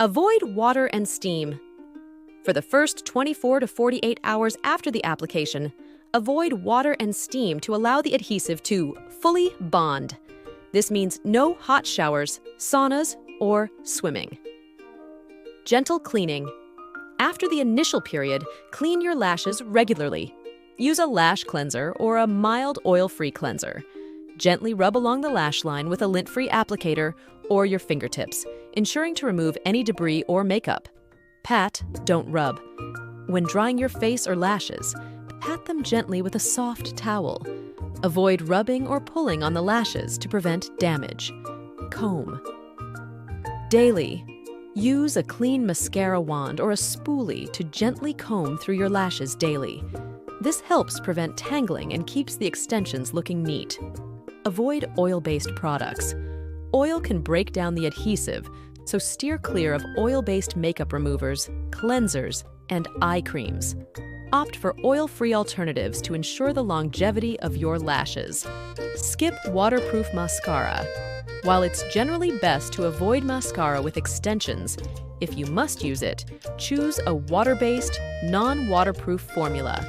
Avoid water and steam. For the first 24 to 48 hours after the application, avoid water and steam to allow the adhesive to fully bond. This means no hot showers, saunas, or swimming. Gentle cleaning. After the initial period, clean your lashes regularly. Use a lash cleanser or a mild oil-free cleanser. Gently rub along the lash line with a lint-free applicator or your fingertips, ensuring to remove any debris or makeup. Pat, don't rub. When drying your face or lashes, pat them gently with a soft towel. Avoid rubbing or pulling on the lashes to prevent damage. Comb. Daily. Use a clean mascara wand or a spoolie to gently comb through your lashes daily. This helps prevent tangling and keeps the extensions looking neat. Avoid oil-based products. Oil can break down the adhesive, so steer clear of oil-based makeup removers, cleansers, and eye creams. Opt for oil-free alternatives to ensure the longevity of your lashes. Skip waterproof mascara. While it's generally best to avoid mascara with extensions, if you must use it, choose a water-based, non-waterproof formula.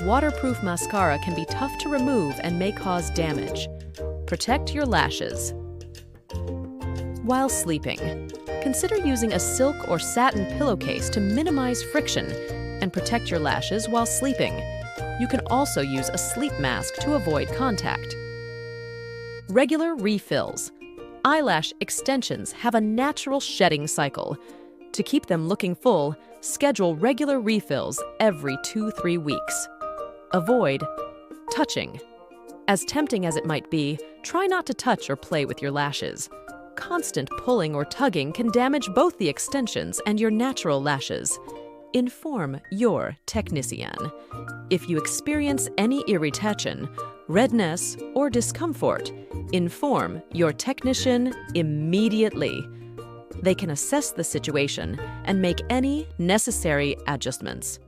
Waterproof mascara can be tough to remove and may cause damage. Protect your lashes. While sleeping, consider using a silk or satin pillowcase to minimize friction and protect your lashes while sleeping. You can also use a sleep mask to avoid contact. Regular refills. Eyelash extensions have a natural shedding cycle. To keep them looking full, schedule regular refills every 2-3 weeks. Avoid touching. As tempting as it might be, try not to touch or play with your lashes. Constant pulling or tugging can damage both the extensions and your natural lashes. Inform your technician. If you experience any irritation, redness, or discomfort, inform your technician immediately. They can assess the situation and make any necessary adjustments.